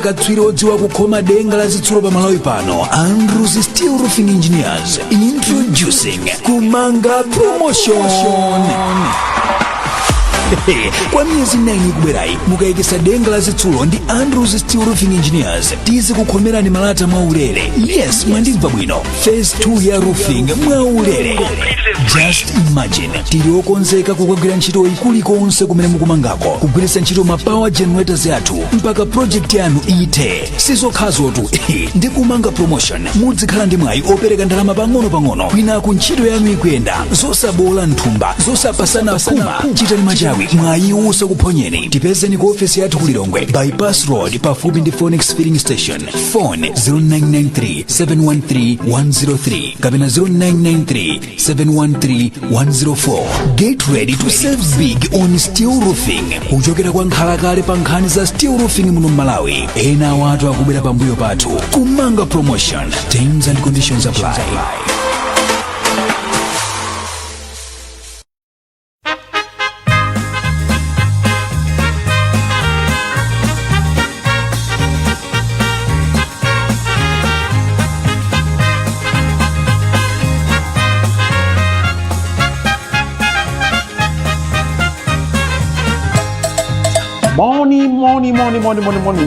Katswirodzi wa kukhoma denga la zitsulo pa Malawi pano, Andrews Steel Roofing Engineers introducing Kumanga Promotion. Kwa miezi 9 kubwerayi mukayikisa denga la zitsulo ndi Andrews Steel Roofing Engineers tizi kukhomerani malata mwaulere. Yes, mwandimva bwino. Phase 2 ya roofing mwaulere. Just imagine tili okonzeka kukagwira ntchito kulikonse kumene mukumangako, kugwiritsa ntchito ma power generators athu mpaka project yanu ite. Sizokhazotu ndi Kumanga Promotion muzikhala ndi mwayi opereka ndalama pang'ono kwinaku ntchito yanu ikuyenda zosabola nthumba zosapasana kuma. Chitani machawi mwayi usakuphonyeni. Tipezeni ku ofisi yathu kulilongwe bypass road pafupi ndi Phoenix filling station. Phone 0993 713 103 kapena 0993 713 104. Get ready to save big on steel roofing. Kuchokera kwa nkhalakale pa nkhani za steel roofing muno Malawi. Ena watu akubwera pambuyo pathu. Kumanga Promotion. Terms and conditions apply. Morning.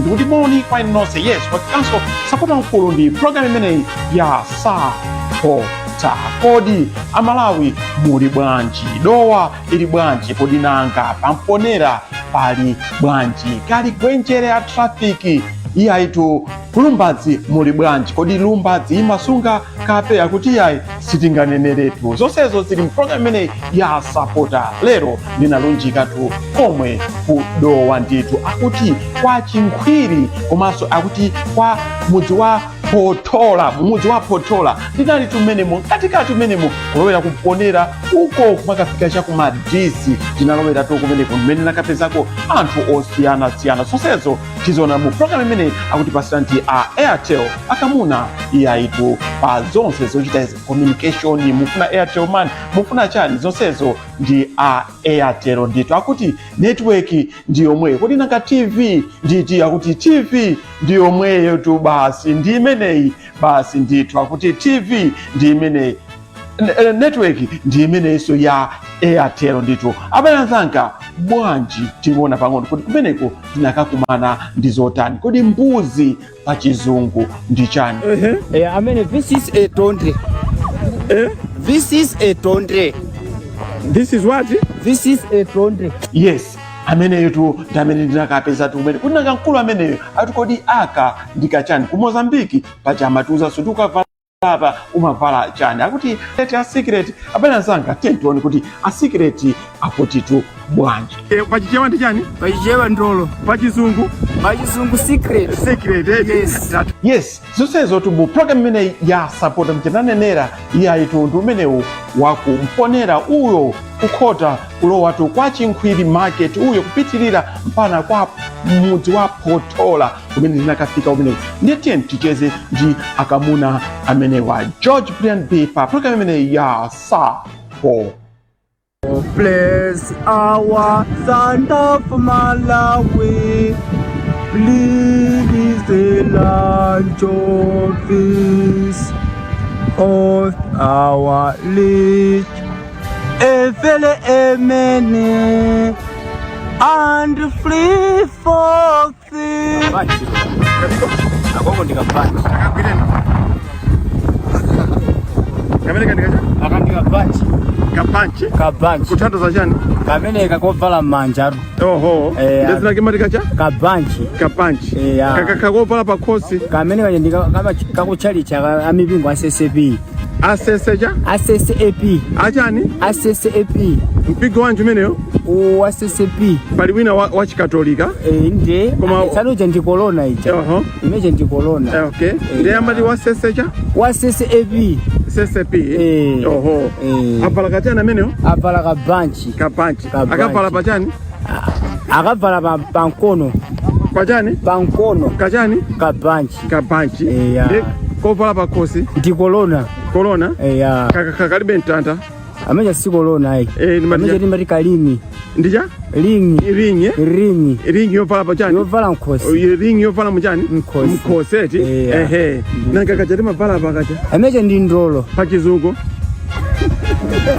Good morning, quite no say yes. But also, Sapota nkulu ndi program imene ya Sapota. Kodi Amalawi muli bwanji, Dowa ili bwanji, kodi nanga pamponera pali bwanji, kali kwenjere ya trafiki iyaitu Lumbadzi muli bwanji, kodi Lumbadzi imasunga kape yakuti yayi sitinganeneretu. Zonsezo zili program imene ya Sapota. Lero ndinalunjika tu komwe ku Dowa nditu akuti kwa Chinkhwiri komanso akuti kwa mudzi wa Potola ndinali tumenemo katikati menemo kulowera kumponera uko kumakafika chakumadisi tinalowera tu kumeneko mmene nakapezako anthu osiyana zonsezo tizona mu program imene akuti pasiranti a Airtel akamuna iyaitu pa zonse zochita communication. Mufuna Airtel man, mufuna chani, zonsezo ndi a Airtel nditu akuti network ndi yomwe, kodi nanga TV nditi akuti TV ndi yomweyo tu basi ndi imeneyi basi nditu akuti TV ndi imeneyi, network ndi imeneyso ya Airtel nditu. Abayanzanga bwanji tiona pang'ono kodi kumeneko tinakakumana ndi zotani, kodi mbuzi pa chizungu ndi chani? I mean, this is a tondre. This is a tondre. This is what? This is a tondre. Yes. Ameneyo tu ndamene ndinakapeza tu kumene kuti nakankulu ameneyo ati kodi aka ndikachani ku Mozambique pachama tuza sutuka vala umavala chani akuti a secret. Abayanzanga tentione kuti a secret apotitu bwanji. Pachichewa ndi chani? Pachichewa ndolo. Pachizungu secret. Yes, zonsezo tu mu program imene ya Sapota mchenanenera iyaitu ndi umenewu wakumponera uyo kukhota kulowa tu kwa Chinkhwiri market uyo kupitirira mpana kwa mudzi wa Potola kumene ndinakafika umenewu. Ndiye ticheze ndi akamuna amene wa George Brian B pa program imene ya Sapota. Bless our son of Malawi, please the land of peace of our liege, evele emene and free for thee. Kabanchi. Kutando za chani? Kamene kakovala manjaru. Oho. Ndezina kimati kacha? Kabanchi. Kakovala pa khosi. Kamene kanye ndika kama kakuchali cha amibingu ACCP. ACCP. Achani? ACCP. Mpigo wanju meneyo? O ACCP. Pali wina wa chikatolika? Nde. Koma sanoje ndi corona ija. Oho. Imeje ndi corona. Okay. Nde ambali wa CCP? Wa CCP. CCP. Oho. Apala kachana meneyo? Apala kabanchi. Akapala pachani? Akavala pankono. Pachani? Pankono. Kachani? Kabanchi. Nde kovala pa khosi? Ndi corona. Kalibe ntanta? Ameja siko lo naye. Ameja timati kalingi. Ndija? Ringi yovala pachani? Yovala mkosi. Ringi yovala mchani? Mkosi eti? Nanga kachati mavala pakacha? Ameja ndi ndolo. Pa Kizungu?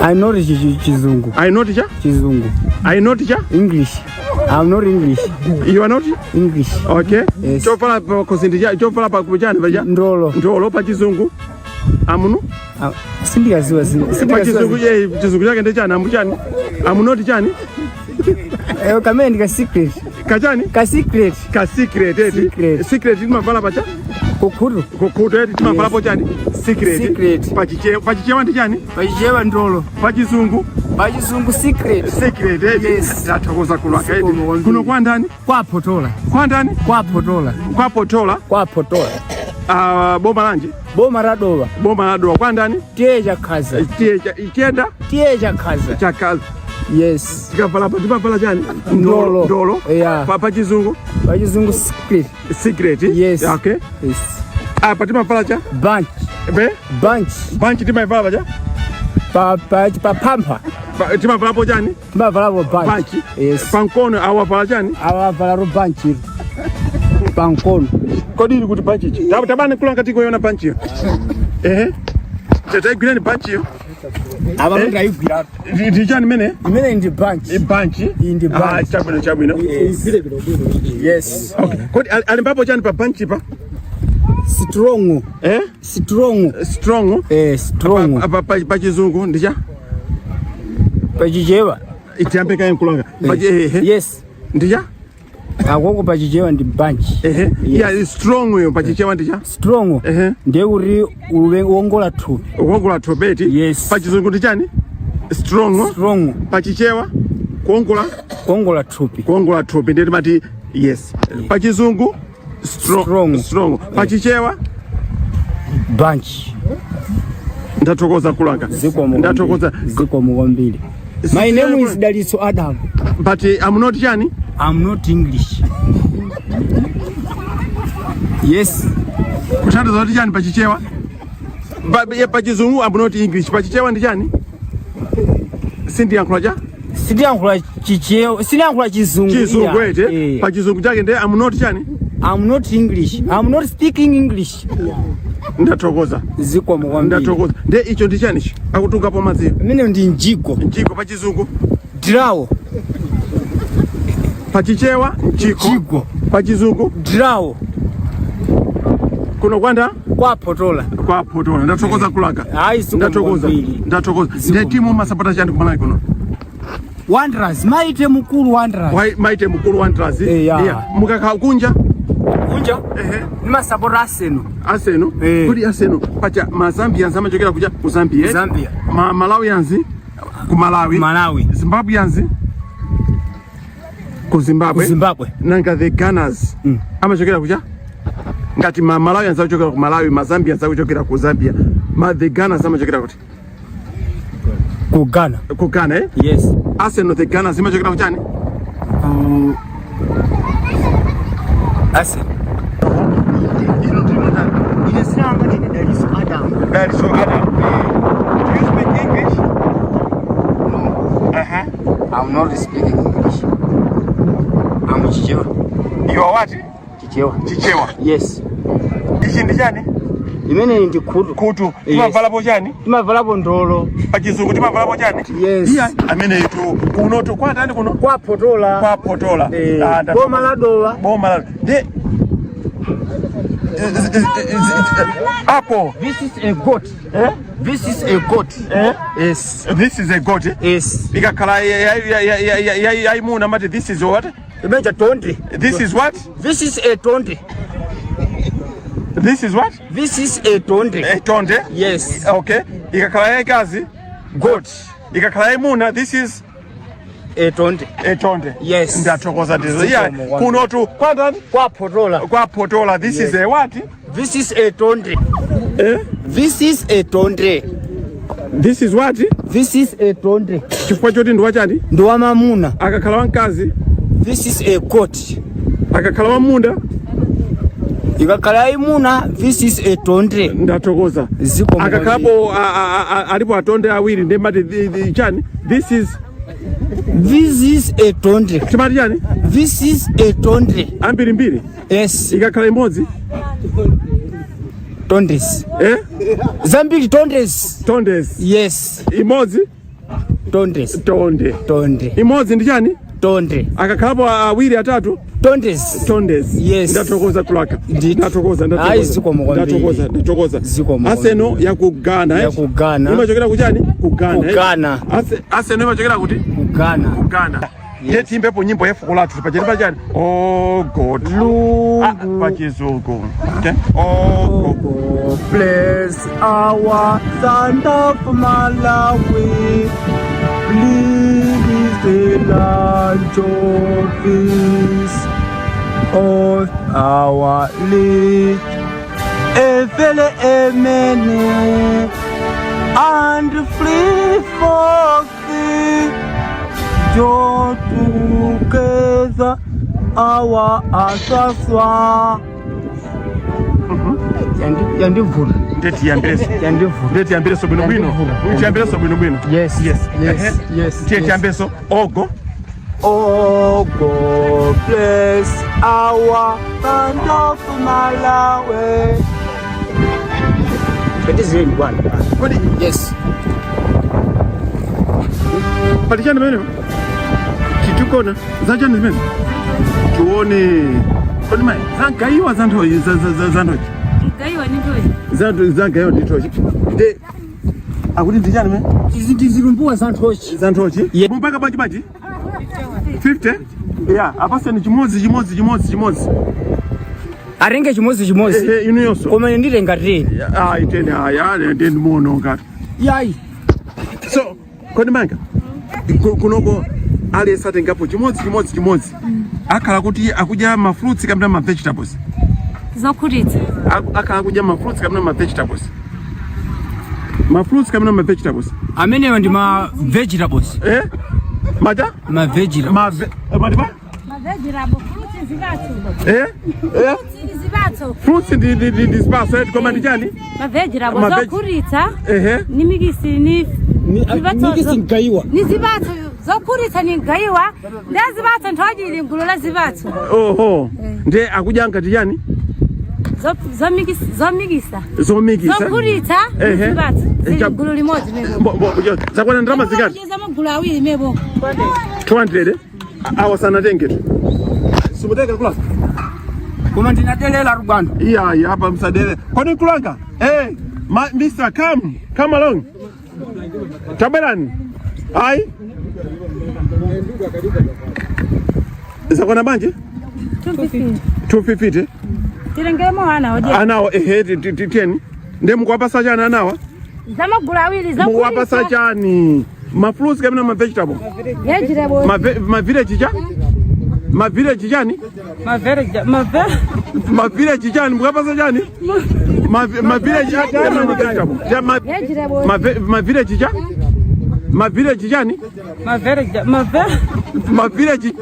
I know Kizungu. I know cha? Kizungu. I know cha? English. I'm not English. You are not? English. Okay. Yes. Chovala pa kosindija, chovala pa kuchani baja? Ndolo pa Kizungu. Amuno? Sindigaziwa. Pa Kizungu Kizungu chake ndechani amuchani? Amunoti chani? Kamene ka secret. Kachani? Ka secret. Ka secret eti? Secret ni mavala pacha? Kukutu eti mavala pochani? Secret. Pachichewa ndi chani? Pachichewa ndolo. Pachizungu? Pachizungu secret. Secret eti? Yes. Tatakoza kulwaka eti. Kuno kwa ndani? Kwa Potola. Kwa ndani? Kwa Potola. Kwa Potola? Kwa Potola. Boma lanji? Boma la Dowa. Boma la Dowa. Kwa ndani? Tieja kaza. Ikienda? Tieja kaza. Chakaza. Yes. Tikapala tipapala chani? Ndolo. Yeah. Pachizungu? Pachizungu secret. Secret? Yes. Okay. Yes. Tipapala cha? Bunch. Bunch tipapala cha? Pampa. Tipapala po chani? Tipapala po bunch. Yes. Pankono awapala chani? Awapala ro bunch. Pankono. Kodi kuti bunch ichi? Tabani kula ngati koyona bunch yo. Tete gwira ni bunch yo. Abantu ndayigwira. Ndichani mene? Imene ndi bunch. Bunch? Ndi bunch. Chabwino. Yes. Okay. Kodi alimbapo chani pa bunch pa? Strong. Strong. Strong. Pa Kizungu ndicha? Pachichewa. Itiambe kaye nkulanga. Yes. Ndicha? Akoko pachichewa ndi bunch. Yeah, strong yo pachichewa ndicha? Strong. Ndiye kuti uwongola thupi. Uwongola thupi eti? Yes. Pachizungu ndichani? Strong. Pachichewa? Kuongola thupi. Kuongola thupi ndiye mati yes. Pachizungu? Strong. Pachichewa? Bunch. Ndatokoza kulanga. Ziko mugombili. My name is Daliso Adam. But I'm not chani? I'm not English. Yes. Kushanda zoti chani pachichewa? Pachizungu I'm not English. Pachichewa ndi chani? Sindi yankula cha? Sindi yankula chichewa. Sindi yankula Kizungu. Kizungu ete? Pachizungu chake ndi I'm not chani? I'm not English. I'm not speaking English. Ndatokoza. Ziko mugombili. Ndatokoza. Nde icho ndi chani chi? Akutunga po madziwo. Mine ndi njiko. Njiko pachizungu? Draw. Pachichewa? Njiko. Pachizungu? Draw. Kuno kwanda? Kwa Potola. Ndatokoza kulanga. Ndatokoza. Nde timu masapota chani kumalai kuno? Wanderers. Maite mukuru Wanderers. Maite mukuru Wanderers? Yeah. Mukaka kunja? Ni masapota Arsenal. Kodi Arsenal. Pacha Mazambians amachokera kuja ku Zambia. Zambia. Malawians ku Malawi. Zimbabweans ku Zimbabwe. Nanga the Gunners amachokera kuja? Ngati Malawians amachokera ku Malawi, Mazambians amachokera ku Zambia. The Gunners amachokera kuti? Ku Ghana. Ku Ghana, Yes. Arsenal the Gunners amachokera kuchani? Arsenal. Daliso Adam. Do you speak English? No. I'm not speaking English. I'm Chichewa. You are what? Chichewa. Yes. Ichi ndi chani? Imene ndi kutu. Timavala po chani? Timavala po ndolo. Pachizungu timavala po chani? Yes. Iya amene itu kuno kwa ndani kuno? Kwa Potola. Boma la Dowa. De Apple. This is a goat. This is a goat. Yes. This is a goat. Yes. Ikakala ya imuna mati this is what? Imeja tonde. This is what? This is a tonde. This is what? This is a tonde. A tonde? Yes. Okay. Ikakala ya kazi? Goat. Ikakala ya imuna this is a tonde. Yes. Ndatokoza ndizo. Yeah. Kuno tu kwa ndani? Kwa Potola. This is a what? This is a tonde. This is a tonde. This is what? This is a tonde. Chifukwa choti ndi wachani? Ndi wa mamuna. Akakhala wankazi? This is a goat. Akakhala wamunda? ikakhala imuna this is a tonde. Ndatokoza. Akakhapo alipo atonde awiri ndemati chani this is a tonde. Chimati chani this is a tonde. Ambiri mbiri. Yes. Ikakhala imodzi tondes. Zambiri tondes. Yes. Imodzi tonde. Imodzi ndi chani tonde. Akakhalapo awiri atatu tondes. Yes. Ndatokoza kulaka. Ndatokoza. Aseno yakugana. Imachokera kuchani? Kugana. Aseno imachokera kuti? Kugana. Yeti imbepo nyimbo yefuko lathu pachalipa chani? Oh God. Pachizungu. Okay. Oh God. Bless our land of Malawi. Please the land of peace of our lead. Efele emene and free for thee. Join together our asaswa. Yandivula. Ndeti yambeso bwino. Yes. Ndeti yambeso ogo. Ogo bless our land of Malawi. It is really one. Yes. Patikana meno. Chitukona. Zachani meno. Tuone. Kodi mai. Zangaiwa zantoji. Gaiwa nitoji. Zangaiwa nitoji. De. Akuti ndijani meno. Zirumbuwa zantoji. Yeah. Mpaka baji. 50? Yeah, apasa ni chimozi. Arenge chimozi. Inu yonso. Koma ndirenga 10. Itene ndeni muono ngati. Yayi. So, kodi manga. Kunoko ali esate ngapo chimozi. Akala kuti akuja ma fruits kamna ma vegetables. Zokuritsa. Akala akuja ma fruits kamna ma vegetables. Amenewa ndi ma vegetables. Maja? Ma vegetables. Madiba? Ma vegetables. Fruits zibatso. Fruits ndi zibatso. Koma ndi chani? Ma vegetables. Zokuritsa. Nimigisi ngaiwa. Ni zibatso. Zokuritsa ni ngaiwa. Ndazibatso ntojili ngulu la zibatso. Oho. Nde akuja ngati chani? Zomigisa. Zokuritsa zibatso. Ngulu limodzi mebo. Zakwana ndrama zikati? Ngulu awiri mebo. 200 awasana tengeti. Simuteka kulaka. Koma ndinadelela rugwando. Yeah, hapa msadele. Kodi kulanga? Hey, Mr. Come along. Taberani. Ai. Zakwana banje? 250. Tirengemo anawo tieni. Nde mukwapasa chani anawa? Zamagula awiri zakuritsa. Mukwapasa chani? Ma fruits kamina ma vegetable. Ma village cha? Ma village chani? Ma village chani mukwapasa chani? Ma village cha ma vegetable. Ma village cha? Ma village chani? Ma village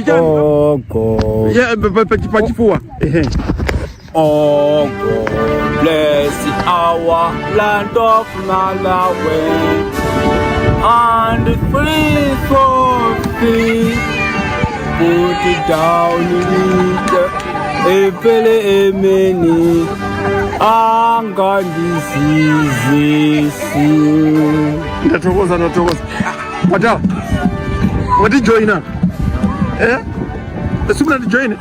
chani? Oh God. Yeah, pachifua. Oh God, bless our land of Malawi and free for thee. Put it down in the Efele emeni anga ndisizi. Ndatokoza. Madam, what did you join up? We're not joining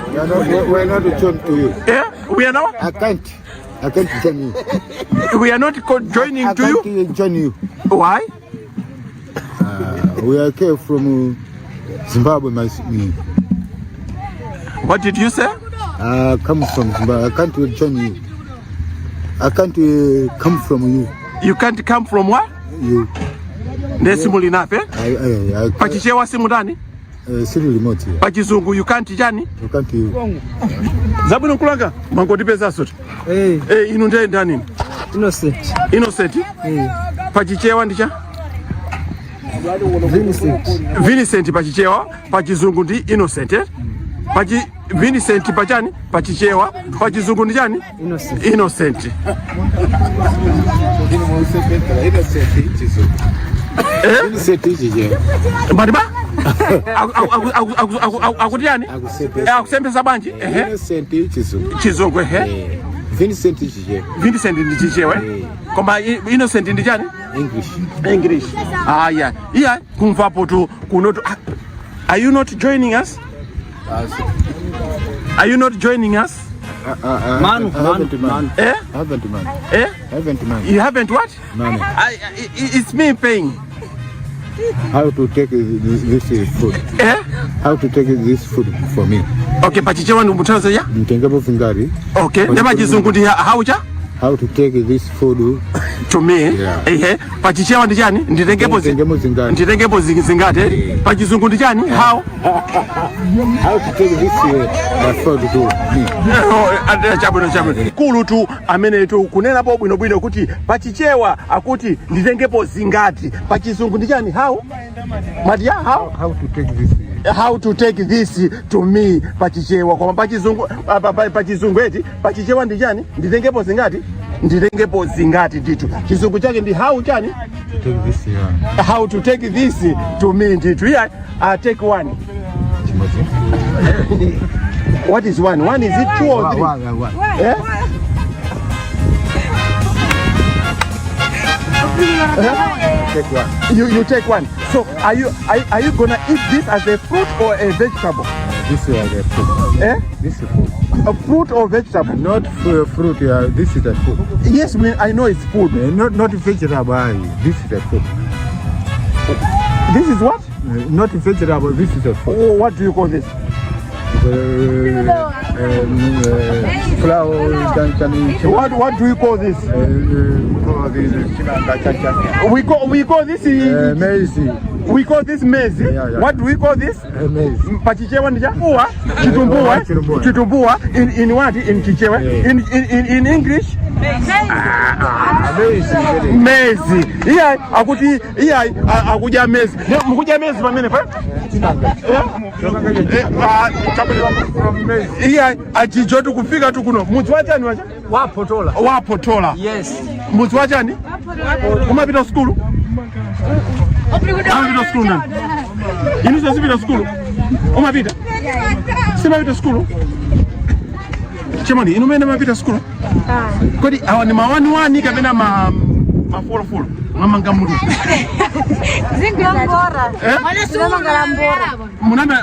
to you. We are now? I can't join you. We are not joining to you? I can't join you. Why? We are here from Zimbabwe, What did you say? I come from Zimbabwe. I can't join you. I can't come from you. You can't come from what? You. Nesimuli nape? Pachichewa simu ndani? Siri remote. Pachizungu you can't jani? You can't you. Zabuno kulanga mangoti pesa sote. Inu ndani? Innocent. Pachichewa ndicha? Vincent pachichewa, pachizungu ndi Innocent. Vincent pachani, pachichewa, pachizungu ndi chani? Innocent. Mbadiba? Akuti yani? Akusempesa banji? Chizungu Vincent chichewa. Vincent ndi chichewa. Koma Innocent ndi chani? English. Yeah. Yeah, kumvapo tu kunoto. Are you not joining us? Are you not joining us? Man. You haven't what? Man. It's me paying. How to take this food? How to take this food for me? Okay, pachichewa ndi mutazo ya? Mtengabo fingari. Okay, nema chizungu ndi how to take this food to me? Pachichewa ndi chani? Nditengepo zingate. Pachizungu ndi chani? How to take this food to me? Chabwino. Kulu tu amene tu kunena po bwino kuti pachichewa akuti nditengepo zingati. Pachizungu ndi chani? How? Madia, how to take this? How to take this to me? Pachichewa kwa pachizungu eti pachichewa ndi chani? Nditengepo zingati? Nditengepo zingati nditu. Chizungu chake ndi how chani? Take this one. How to take this to me nditu. Yeah, take one. What is one? One is it two or three? One. Take one. You take one. So are you gonna eat this as a fruit or a vegetable? This is a fruit. This is food. A fruit or vegetable? Not fruit. This is a food. Yes, I know it's food. Not vegetable. This is a food. This is what? Not vegetable. This is a food. Oh, what do you call this? Flour. What do you call this? We call this maize. We call this maize. Yeah. What do we call this? Maize. Pachichewa ndi chitumbua. Chitumbua in what? In Chichewa? In English? Maize. Yeah, akuti akuja maize. Mukuja maize pamene pa? Yeah, achijotu kufika tu kuno. Mudzi wachani wacha? Wapotola. Yes. Mudzi wachani? Umapita skulu? Umapita skulu nani? Inu sasipita skulu? Umapita? Simapita skulu? Chemoni, inu mene mapita skulu? Kodi awa ni mawani kapena mafolo. Mamanga mudu. Lambora.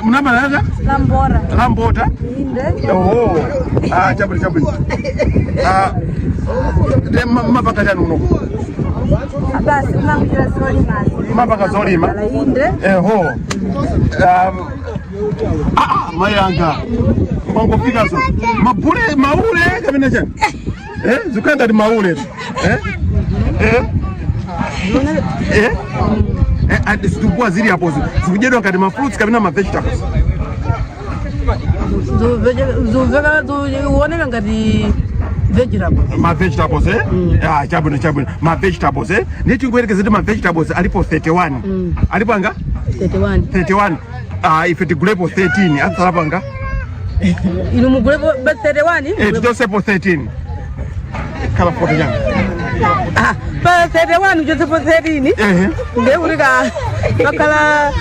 Munamba laga? Lambota. Oh. Chabri. De mapaka tano uno. Basi mapaka zolima. Mayanga. Pangofika zo. Maule kapena chani? Zukanga di maule. Zitumbua zili hapo zikujedwa kati fruits kabina ma vegetables. Uone ngati vegetables. Ma vegetables chabwino. Ma vegetables Niti ngwerekezedi ma vegetables alipo 31. Alipo anga? 31. If it gulepo 13 atsalapo anga? Inu mugulepo 31? Titosepo 13. Kala 40 yanga. Pa 31 ujosepo 13? Ngeurika bakala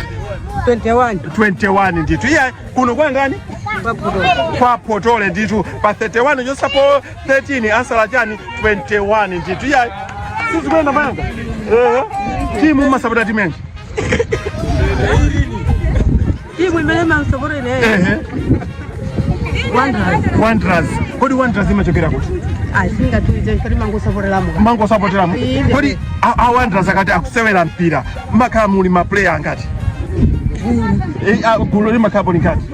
21 nditu. Yeah, kuno kwa ngani? Kwa potole nditu. Pa 31 ujosepo 13 asala chani 21 nditu. Yeah, sisi kwenda mayanga. Timu masabada timengi. Timu imelema msaburi ne. Wanderers. Kodi Wanderers imachokera kuti? Singa tuije kali mango saporelamu. Mango saporelamu. Kodi Wanderers akati akusewera mpira. Mbaka muli ma player ngati. Gulo ni makaboni ngati.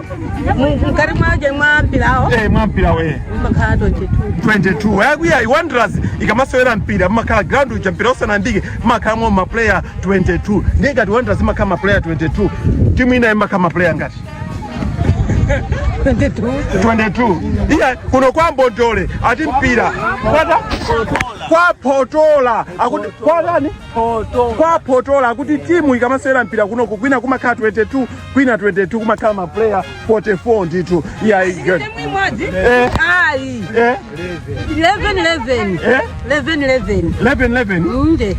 Mukari mwaje mwampirawo? Mwampirawo Mbaka 22. Yakuya Wanderers ikamasewera mpira mbaka ground uja mpira osana ndike mbaka mwa ma player 22. Ndingati Wanderers mbaka ma player 22. Timu ina mbaka ma player ngati. 22 iya kuno kwa Mbondole ati mpira kwata kwa Potola akuti kwa nani kwa Potola akuti timu ikamasera mpira kuno kukwina kumakhala 22 kwina 22 kumakhala ma player 44 nditu iya good Ai. 11. Nde.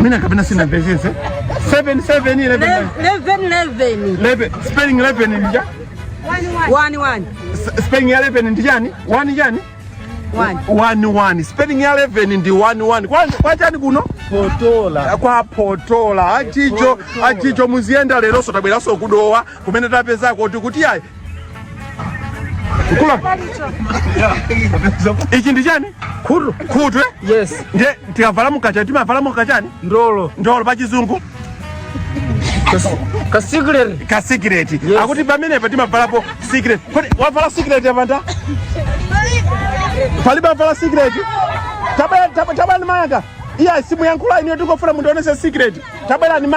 Mina kabina sina bezese 7 11 spelling 11 ni ja 1 spelling 11 ndi jani 1 jani 1 spelling 11 ndi 1 kwa jani kuno Potola kwa Potola achicho muzienda lero so tabwera so kudowa kumene tapeza kuti ayi kula ichi ndi jani khutwe Yes. nde tikavala mukacha timavala mukachani Ndolo pa chizungu ka secret yes. Akuti pamene pa timavalapo secret kodi wavala secret yapanda palibe wavala secret tabela ni mayanga iya simu yankula ine tikofuna mundu onese secret tabela ni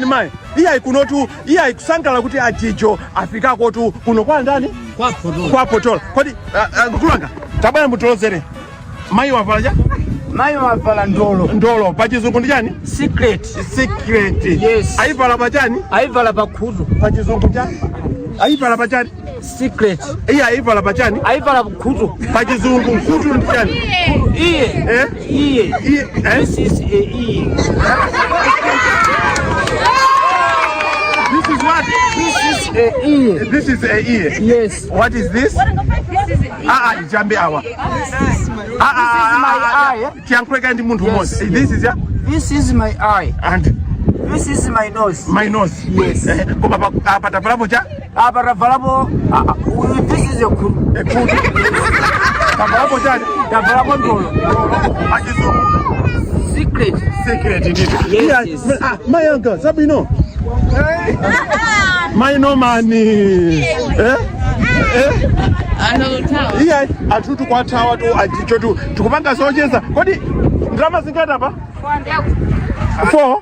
mai iya kunotu iya kusangala kuti achicho afikako tu kuno kwa ndani kwa Potola kodi kulanga tabela mutolozere mai wavala ja mai wavala ndolo pa chizungu ndi chani secret yes. Aivala pa chani aivala pa khutu pa chizungu chani aivala pa chani secret iya aivala pa chani aivala pa khutu pa chizungu khutu ndi chani iye this is a iye this is what this is a ear yes. What is this jambe awa my eye tiankweka ndi munthu mmoja this is my eye and this is my nose yes. Koma apa tapalapo cha apa tapalapo this is a khutu tapalapo cha tapalapo ndolo achizungu secret ndito yes. Mayanga sabino maino mani iya atutu kwatawa tu ajicho tu tukupanga socheza kodi drama zingata pa 4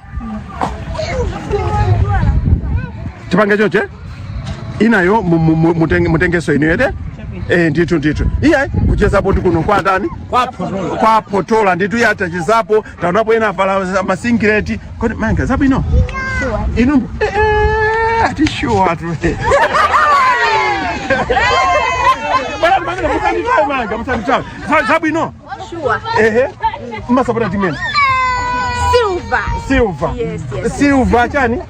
tipange choche inayo mutengeso ino ede nditu iya kucheza poti kuno kwa ndani kwa Potola nditu yata chizapo taonapo ena vala masingireti kodi manga zabino inu ati sure atu bana manga mutanditawe manga mutanditawe zabino sure Sapota timene Silver yes. Silver chani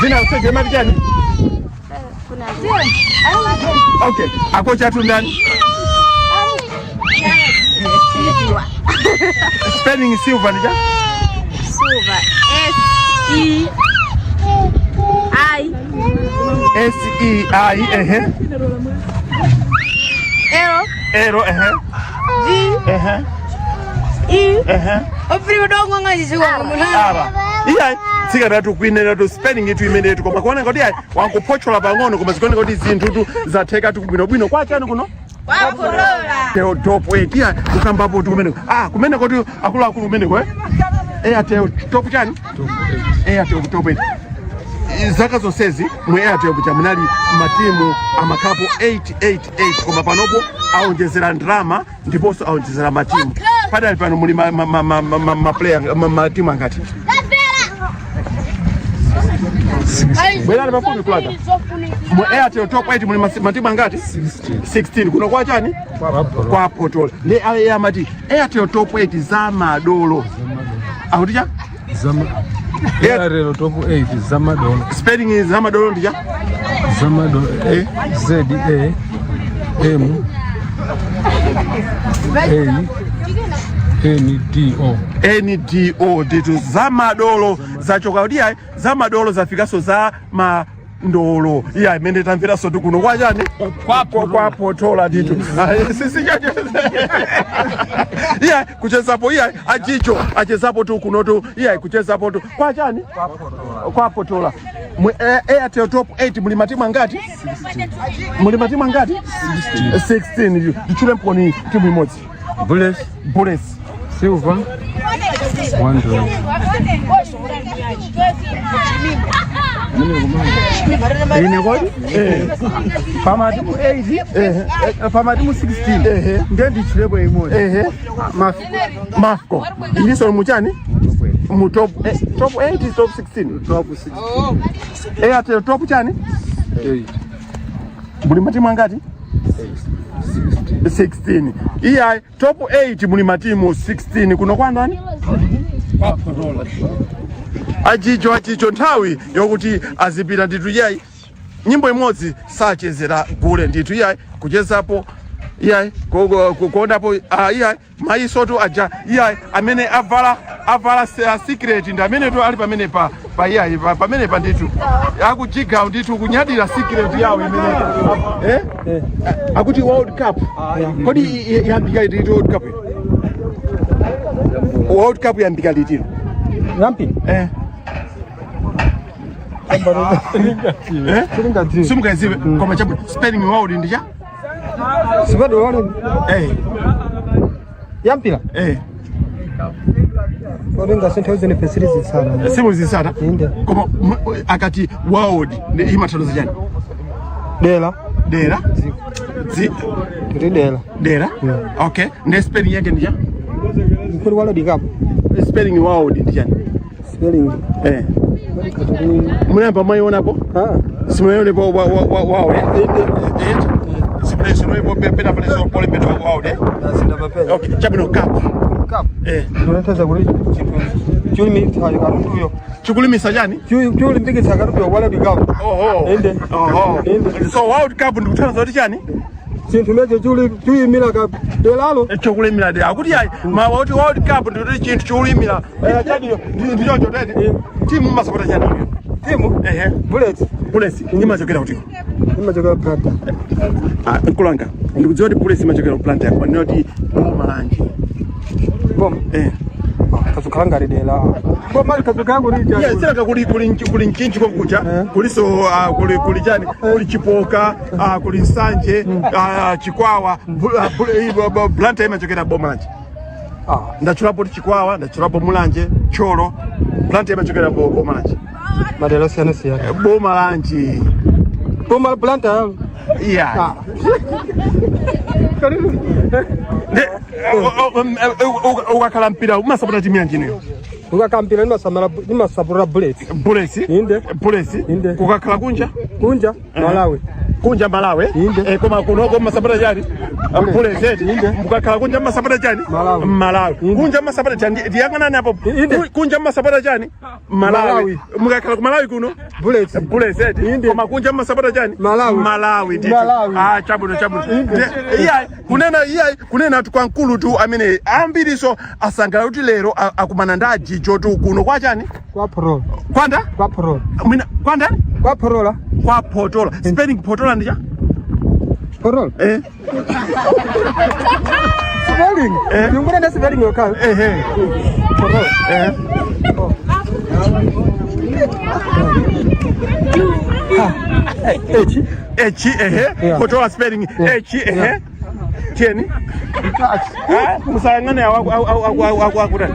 zina usege mali chani kuna okay akocha tu ndani spelling silver ni ja Silver S-E-I Ero V Ofri udongo ngaji aba iya sigara tu kwinera tu spelling itu imene tu koma kuona ngoti wankupochola pang'ono koma zikone ngoti zinthu zatheka tu bwino kwa chani kuno kwa Potola teo top iya kukambapo tu kumeneko kumeneko kuti akulu kumeneko teo top chani teo top zaka zonsezi mwe teo kucha munali matimu amakapo 888 koma panopo aonjezera ndrama ndiponso aonjezera matimu padali pano muli ma player matimu angati bwelani mafupi kulaga mwe teo top 8 muli matimu angati 16 kuno kwa chani kwa Potola ndi amati teo top 8 za madolo akuticha Rero top 8 zamadolo spelling is zamadolo ndija zamadolo Z A M N D O nditu zamadolo zachoka kuti zamadolo zafikaso za ndolo iya imene tamvera so kuno kwa chani kwa Potola nditu sisi chacho iya kuchezapo iya ajicho achezapo tu kuno tu iya kuchezapo tu kwa chani kwa Potola Airtel top 8 muli matimu angati 16 ndichule mponi timu imodzi Bullets Silver $1 ine kodi pamatimu 8 pamatimu 16 ndendi chilepo imwe Mafco iliso muchani mu top 8 top 16 top 16 ate top chani 8 muli matimu angati 16 iya top 8 muli matimu 16 kuno kwandani achicho nthawi yokuti azipita ndithu yayi nyimbo imodzi sachezera gule ndithu yayi kuchezapo yayi kuonapo yayi maisotu aja yayi amene avala secret ndi amene to ali pamene pa yayi pamene pa ndithu akujiga ndithu kunyadira secret yawo imene akuti World Cup kodi yambika ndithu World Cup yambika ndithu yampi simungaziwe koma chabu spelling world ndija sibado wale yampira Orenga sente uzene pesiri zisara. Simu zisara? Inde. Koma akati world imataloza jani? Dela. Dela? Dela. Dela? Okay. Ne spelling yake ndija? Nkuru wala dikapo. Spelling world ndijani? Spelling. Mwana maiona hapo? Simuone po wow. Simulation wewe penda pale so pole penda wow de. Okay, chabino cup. Unataka kuli chuli mimi haja karutu yo. Chukuli misajani? Chuli mpige sakarutu wala dikapo. Ende. So World Cup ndikutana zote chani? Sintu meje chuli mila ka delalo. Chukuli mila de. Akuti ai ma World Cup ndikuti chintu chuli mila. Chadi ndiyo jotete. Timu masapota chani. Timu? Bullets. Nyima chokera utiko. Nyima chokera planta. Nkulanga. Ndikudziwa kuti Bullets machokera planta yako. Ndinoti malanji. Bom. Kazukalanga ridela. Bom mali kazukangu rija. Yeah, sira kuli nchinchi kwa kucha. Kuliso kuli chani, kuli chipoka, kuli nsanje, chikwawa, planta imachokera bomalanje. Ndachulapo chikwawa, ndachulapo mulanje, cholo. Planta imachokera bomalanje. Madela sana siya. Bomalanje. Bomal planta. Yeah. Ukakhala mpira umasapota timu yanjiniyo. Ukakampira nimasapota Bullets. Bullets? Inde. Bullets? Inde. Kukakhala kunja? Kunja Malawi. Kunja Malawi? Inde. Koma kunoko masapota jani? Bullets. Inde. Kukakhala kunja masapota jani? Malawi. Kunja masapota jani? Ndiyangana hapo. Kunja masapota jani? Malawi. Mukakhala ku Malawi kuno? Bullets. Bullets. Koma kunja masapota jani? Malawi. Chabuno. Kunena tukwankulu tu amene ambiri so asangala kuti lero akumana ndaji chotu kuno kwa chani? Kwa Porola. Kwanda? Kwa Porola. Kwanda? Kwa Porola. Kwa Potola. Spelling Potola ndija? Porola. Spelling. Yungura na spelling yoka. Porola. Potola spelling Tieni? Musangane akuda.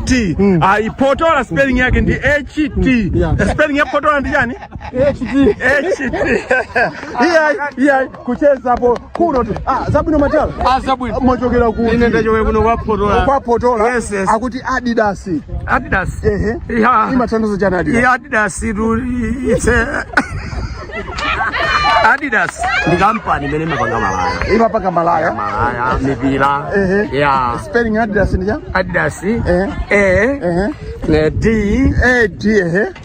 T. Potola spelling yake ndi HT. Spelling ya Potola ndi jani? HT. Yeah, kucheza hapo kuno tu. Zabino Matala. Zabino. Mojogera ku. Ine ndajowe kuno kwa Potola. Kwa Potola. Yes. Akuti Adidas. Adidas. Yeah. Imatandazo jana Adidas. Adidas Adidas ndi company imene imapanga malaya. Imapanga malaya. Malaya, mipira. Yeah. Spelling Adidas ndi jani? Adidas. D.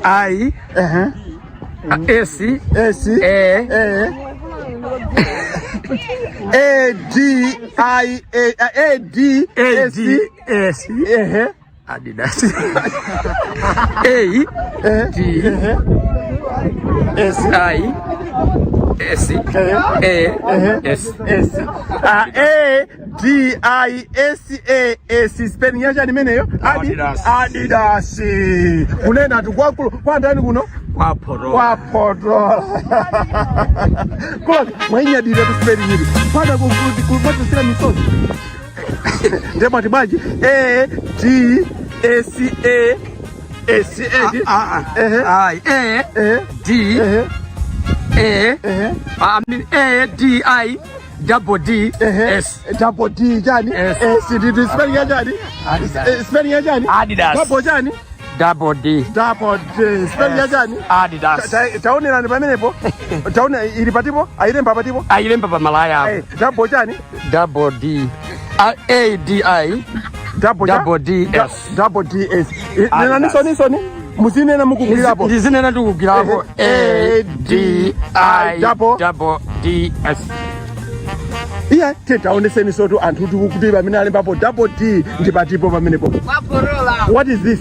I. S. Adidas. ADISAS spelling yacha ni meneyo? Adidas. Kunena tu kwa ndani kuno Kwapotola. Kula mwainya dira kusipeli hivi. Pada kupata sila misozi. Ndema tibaji A D A C A A C A D I A D A D I double D S double D jani S D spelling ya jani spelling ya jani double jani double D spelling ya jani Adidas taone nani pamenepo taone ilipatipo ailemba pa malaya double jani double D A D I double D S nena nisoni musine na mukugirapo ndizine na tukugirapo A D I double D S iya tetaone seni soto anthu kuti pamene ali papo double D ndipatipo pamenepo what is this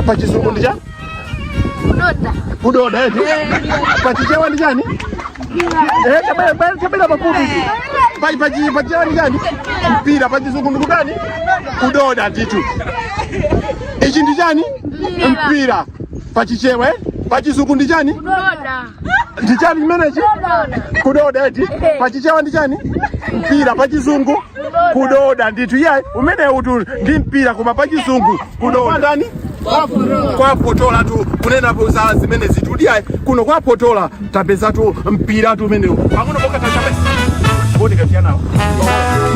pachizungu ndicha kudoda pachichewa ndichani tabela pafupi pachichewa ndichani mpira pachizungu ndikutani kudoda nditu ichi ndichani mpira pachichewa pachizungu ndichani ndichani chimenechi kudoda eti pachichewa ndichani mpira pachizungu kudoda nditu yayi umene utu ndi mpira koma pachizungu kudoda ndani kwapotola tu kunena pozala zimene zitudi yayi kuno kwapotola tapeza tu mpira tu umenewo pakuno boka tachapesa bodi katiyana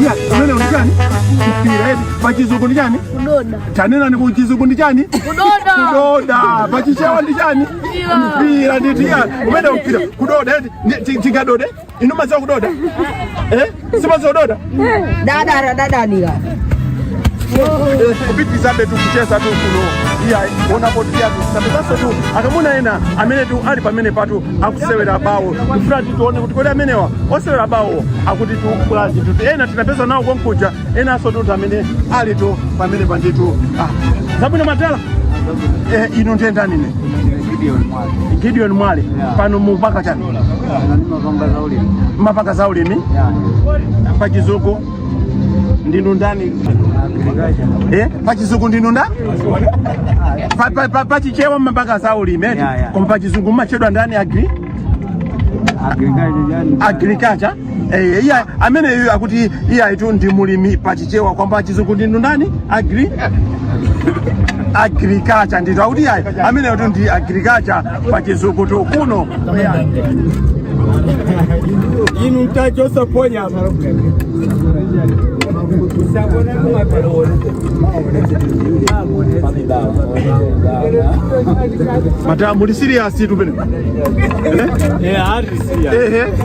iya umene ndichani mpira eti pachizungu ndichani kudoda tanena ni kuchizungu ndichani kudoda pachichewa ndichani mpira nditu yayi umene mpira kudoda eti tingadode inumaza kudoda simaza kudoda dada nila kupiti zabe tu kucheza tu kuno iya unapotia tabeza tu akamuna ena amene tu ali pamene patu akusewera bawo kufrati tuone kuti kodi amenewa osewera bawo akuti tu kulazi tu ena tinapeza nawo konkuja ena so tu amene ali tu pamene panditu zabwino matala ino ndenda nine Gideon Mwale pano mupaka chani mapaka za ulimi pachizungu ndinu ndani pachizungu ndinu nda pachichewa mapaka za ulimi koma pachizungu machedwa ndani agriculture iya amene iyo akuti iya itu ndi mulimi pachichewa kwamba pachizungu ndinu ndani agriculture ndito akuti yayi amene kuti ndi agriculture pachizungu tu kuno inu mtachosa ponya mata muli serious tu bene ari serious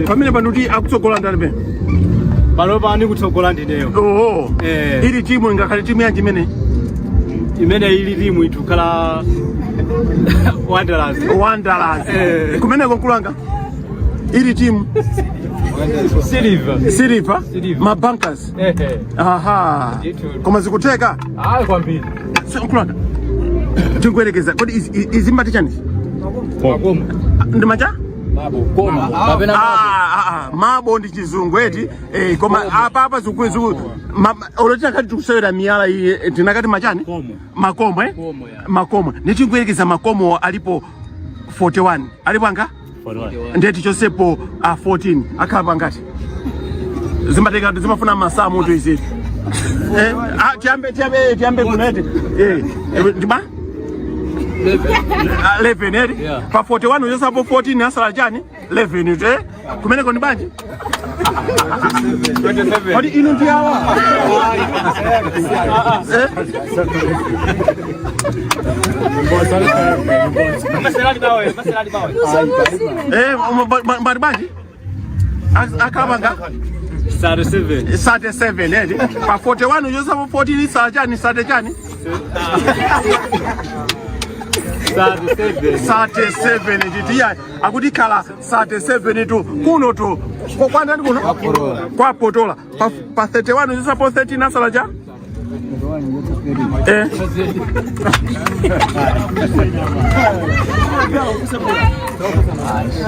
pamene panuti akutsogola ndani bene panopa ani kutsogola ndineyo ili timu ingakhale timu yanji imene ili timu itukala Wanderers kumeneko kulanga ili timu Silver mabankers aha koma zikuteka kwambiri kulanga tingwerekeza kodi izimbati chani ndi macha mabo ndi chizungu eti koma apa zikwezu olotina kati tikusewera miyala iye tinakati machani makomo nitingwerekeza makomo alipo 41 alipo anga ndeti chosepo 14 akhala pangati zimbateka zimafuna masamu tu izi tiambe kunete ndiba 11 eri pa 41 uyosapo 14 asala chani 11 kumeneko ndi banji kodi inu ndiyawa mbali banji akabanga 37 edi pa 41 uyosapo 14 isala chani sate chani 37 nditiya akuti kala 37 tu kuno tu kwandani kuno kwapotola pa 31 uyosapo 13 asala cha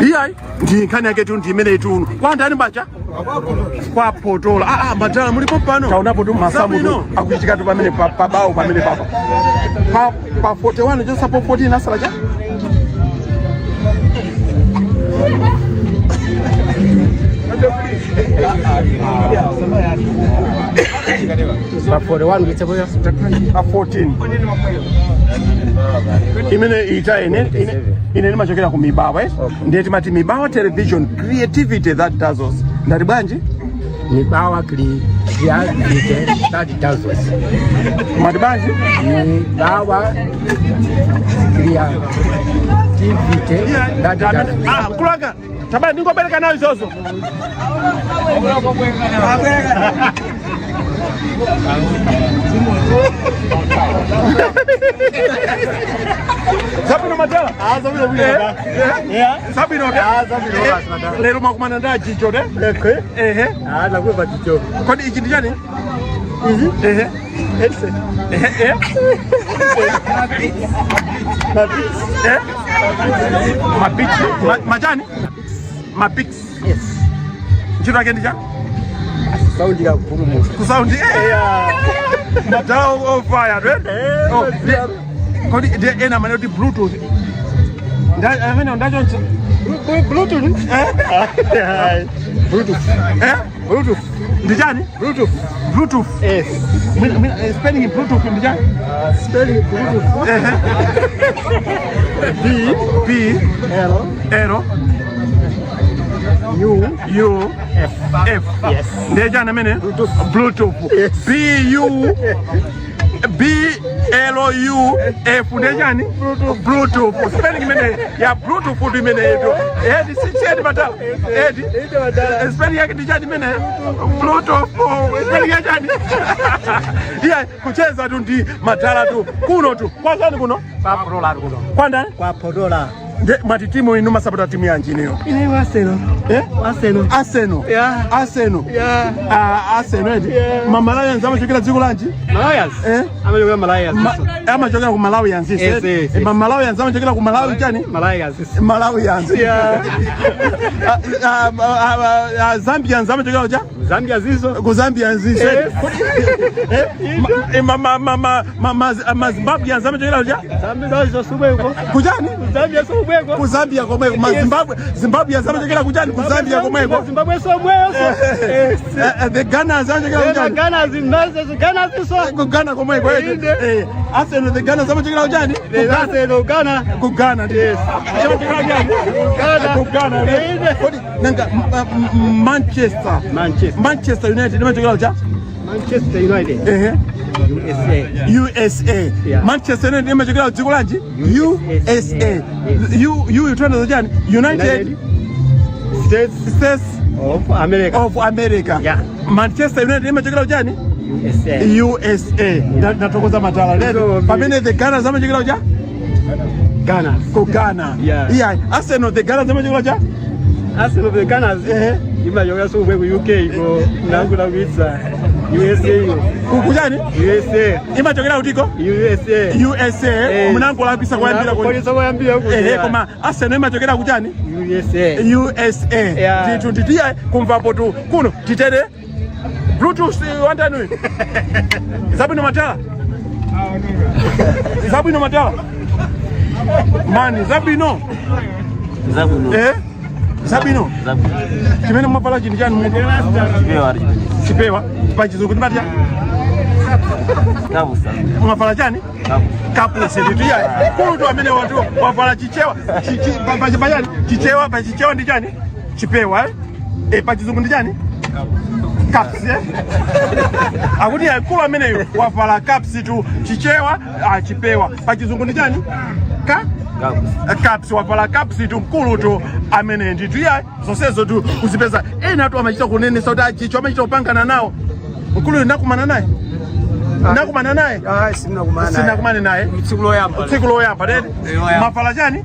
iya ndi nkhani yake tu ndimene tu kwandani bacha Kwa Potola. Madala mulipo pano. Taonapo tu masamu akuitika tu pamene pabao pamene papa. Pa 41 just up 14 asala ja. Pa 41 bichaboya. Pa 14. Imene ita ine machokera ku Mibawa ndeti mati Mibawa television creativity that does us ndati bwanji Mibawa creativity that does us mati bwanji Mibawa creativity that does us kulaga tabani ndingobereka nayo izozo Sabino Madala? Sabino Madala. Sabino Madala. Lero makumana nda jicho de? nakuva jicho. Kodi ichi ndi chani? Majani? Mapix. Yes. Chiro yake ndi chani? Saundi ya kupumu. Kusaundi? Madala on fire, right? Kodi ena maneno Bluetooth. Ndacho Bluetooth? Bluetooth. Ndijani? Bluetooth. Yes. Spelling Bluetooth ndijani? Spelling Bluetooth. B L U F. Yes. Ndijani mene? Bluetooth. Yes. B-L-U-F ndejani? Bluetooth. Spelling mene ya Bluetooth mene yedo. Edi sichedi matala. Edi. Spelling yake ndijani mene? Bluetooth. Spelling yake jani? Yeah, kucheza tu ndi matala tu. Kuno tu. Kwa zani kuno? Kwa Potola kuno. Kwa ndani? Kwa Potola. Matitimu inu Sapota timu yanji niyo. Ine Arsenal. Arsenal. Yeah. Arsenal. Yeah. Arsenal edi. Mamalawi yanzama chokera dziko lanji? Malayas. Amachokera Malayas. Amachokera ku Malawi yanzi. Yes. Mamalawi yanzama chokera ku Malawi chani? Malayas. Malawi yanzi. Yeah. Zambia yanzama chokera cha? Zambia zizo. Ku Zambia zizo. Zimbabwe yanzama chokera cha? Zambia zizo subweko. Kujani? Zambia subweko. Ku Zambia komweko. Zimbabwe yanzama chokera kujani? Ku Zambia komweko. Zimbabwe sobweko. The Ghana yanzama chokera kujani? Ghana zinazo Ghana ziso. Ku Ghana komweko. Arsenal the Ghana yanzama chokera kujani? Arsenal Ghana. Ku Ghana yes. Ku Ghana. Nanga Manchester United nimechokera kucha? Manchester United. USA. Yeah. Manchester United nimechokera dziko lanji? USA. Utenda zojani? United States of America. Yeah. Manchester United nimechokera kujani? USA. Natokoza matala leo. Pamene the Ghana zamechokera kucha? Ghana. Ku Ghana. Yeah. Arsenal the Ghana zamechokera kucha? Arsenal the Ghana. Imachokera so ku UK go nangula kuitsa USA. Kujani? USA. Imachokera utiko? USA. Munangula pisa kwambira kwa. Polisi wayambira huko. Koma Arsenal imachokera kujani? USA. Yeah. Titia kumvapo tu kuno titere Bluetooth wandani. Sabino matala. Sabino matala. Mani Sabino. Sabino. Kimene mafala chini chani mungu. Chipewa. Pachizungu ndibatia. Kabusa. Mafala chani? Kapusa nditia. Kuno amene watu wafala chichewa. Chichewa ndi chani? Chipewa pachizungu ndi chani? Caps akuti yakulu amene wafala caps tu chichewa chipewa pachizungu ndi chani? Caps wafala caps tu mkulu tu amene nditu ya zonsezo tu kuzipeza ena tu amachita kunenesa kuti achicho amachita kupangana nawo mkulu ndakumana naye ndakumana naye sina kumana naye tsiku loyamba dede mafala chani?